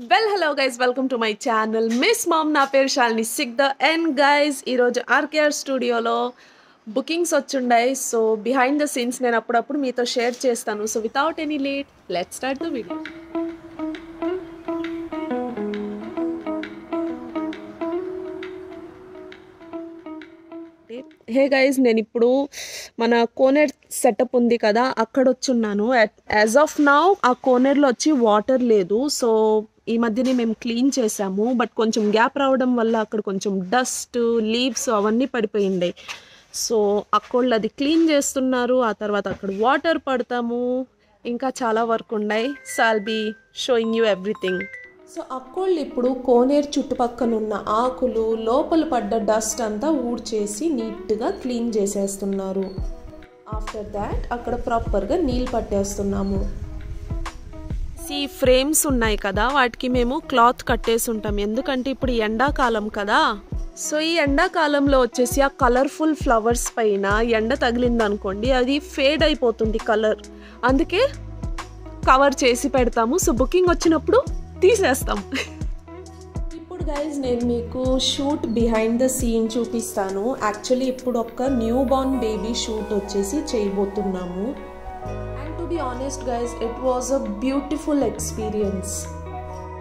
Hello guys, welcome to my channel. Miss Mom na పేరు Shalini Sigda and guys ఈరోజు ఆర్కేఆర్ స్టూడియోలో bookings వచ్చుండాయి. సో బిహైండ్ ద సీన్స్ నేను అప్పుడప్పుడు మీతో షేర్ చేస్తాను. So without any late let's start the video. Hey guys, నేను ఇప్పుడు మన కోనేర్ సెటప్ ఉంది కదా అక్కడ వచ్చున్నాను. యాజ్ ఆఫ్ నౌ ఆ కోనేర్లో వచ్చి వాటర్ లేదు. సో ఈ మధ్యనే మేము క్లీన్ చేసాము, బట్ కొంచెం గ్యాప్ రావడం వల్ల అక్కడ కొంచెం డస్ట్ లీవ్స్ అవన్నీ పడిపోయిండే. సో అక్కడ అది క్లీన్ చేస్తున్నారు. ఆ తర్వాత అక్కడ వాటర్ పడతాము, ఇంకా చాలా వర్క్ ఉన్నాయి. So I'll be showing you everything. So అక్కోళ్ళు ఇప్పుడు కోనేరు చుట్టుపక్కల ఉన్న ఆకులు లోపల పడ్డ డస్ట్ అంతా ఊడ్చేసి నీట్గా క్లీన్ చేసేస్తున్నారు. ఆఫ్టర్ దాట్ అక్కడ ప్రాపర్గా నీళ్ళు పట్టేస్తున్నాము. ఈ ఫ్రేమ్స్ ఉన్నాయి కదా, వాటికి మేము క్లాత్ కట్టేసి ఉంటాం, ఎందుకంటే ఇప్పుడు ఎండాకాలం కదా. సో ఈ ఎండాకాలంలో వచ్చేసి ఆ కలర్ఫుల్ ఫ్లవర్స్ పైన ఎండ తగిలింది అనుకోండి, అది ఫేడ్ అయిపోతుంది కలర్, అందుకే కవర్ చేసి పెడతాము. సో బుకింగ్ వచ్చినప్పుడు తీసేస్తాం. ఇప్పుడు గైజ్ నేను మీకు షూట్ బిహైండ్ ద సీన్ చూపిస్తాను. యాక్చువల్లీ ఇప్పుడు ఒక న్యూ బార్న్ బేబీ షూట్ వచ్చేసి చేయబోతున్నాము. And to be honest guys, it was a beautiful experience.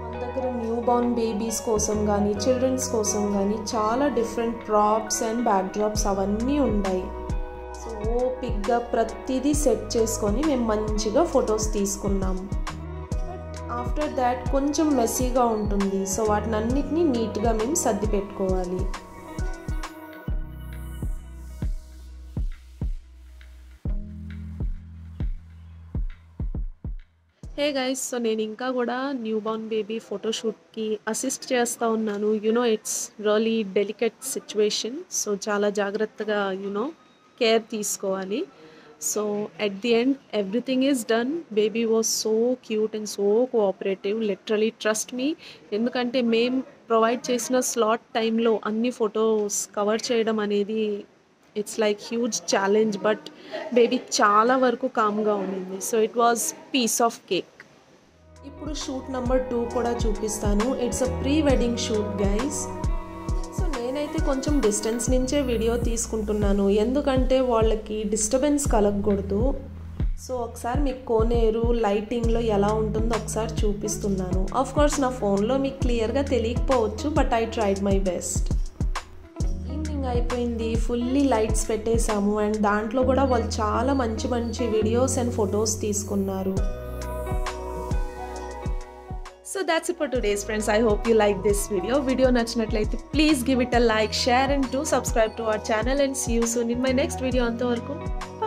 మన దగ్గర న్యూ బార్న్ బేబీస్ కోసం కానీ చిల్డ్రన్స్ కోసం కానీ చాలా different props and backdrops అవన్నీ ఉన్నాయి. సో ఓపిక్గా ప్రతిదీ సెట్ చేసుకొని మేము మంచిగా ఫొటోస్ తీసుకున్నాము. ఆఫ్టర్ దాట్ కొంచెం మెస్సీగా ఉంటుంది. సో వాటిని అన్నిటినీ నీట్గా మేము సర్ది పెట్టుకోవాలి. హే గైస్, సో నేను ఇంకా కూడా న్యూ బార్న్ బేబీ ఫోటోషూట్కి అసిస్ట్ చేస్తూ ఉన్నాను. It's really delicate situation. So చాలా జాగ్రత్తగా కేర్ తీసుకోవాలి. So at the end everything is done. Baby was so cute and so cooperative, literally trust me. ఎందుకంటే మేము ప్రొవైడ్ చేసిన స్లాట్ టైంలో అన్ని ఫొటోస్ కవర్ చేయడం అనేది it's like huge challenge, but baby చాలా వరకు కామ్గా ఉండింది. So it was piece of cake. ఇప్పుడు షూట్ నెంబర్ 2 కూడా చూపిస్తాను. It's a pre wedding shoot guys. నేనైతే కొంచెం డిస్టెన్స్ నుంచే వీడియో తీసుకుంటున్నాను, ఎందుకంటే వాళ్ళకి డిస్టర్బెన్స్ కలగకూడదు. సో ఒకసారి మీకు కోనేరు లైటింగ్లో ఎలా ఉంటుందో ఒకసారి చూపిస్తున్నాను. ఆఫ్ కోర్స్ నా ఫోన్లో మీకు క్లియర్గా తెలియకపోవచ్చు, but I tried my best. Evening అయిపోయింది, ఫుల్లీ లైట్స్ పెట్టేశాము, అండ్ దాంట్లో కూడా వాళ్ళు చాలా మంచి మంచి వీడియోస్ అండ్ ఫొటోస్ తీసుకున్నారు. So that's it for today's friends. I hope you like this video nachinatlaithe please give it a like, share and do subscribe to our channel, and see you soon in my next video. Antavaraku bye.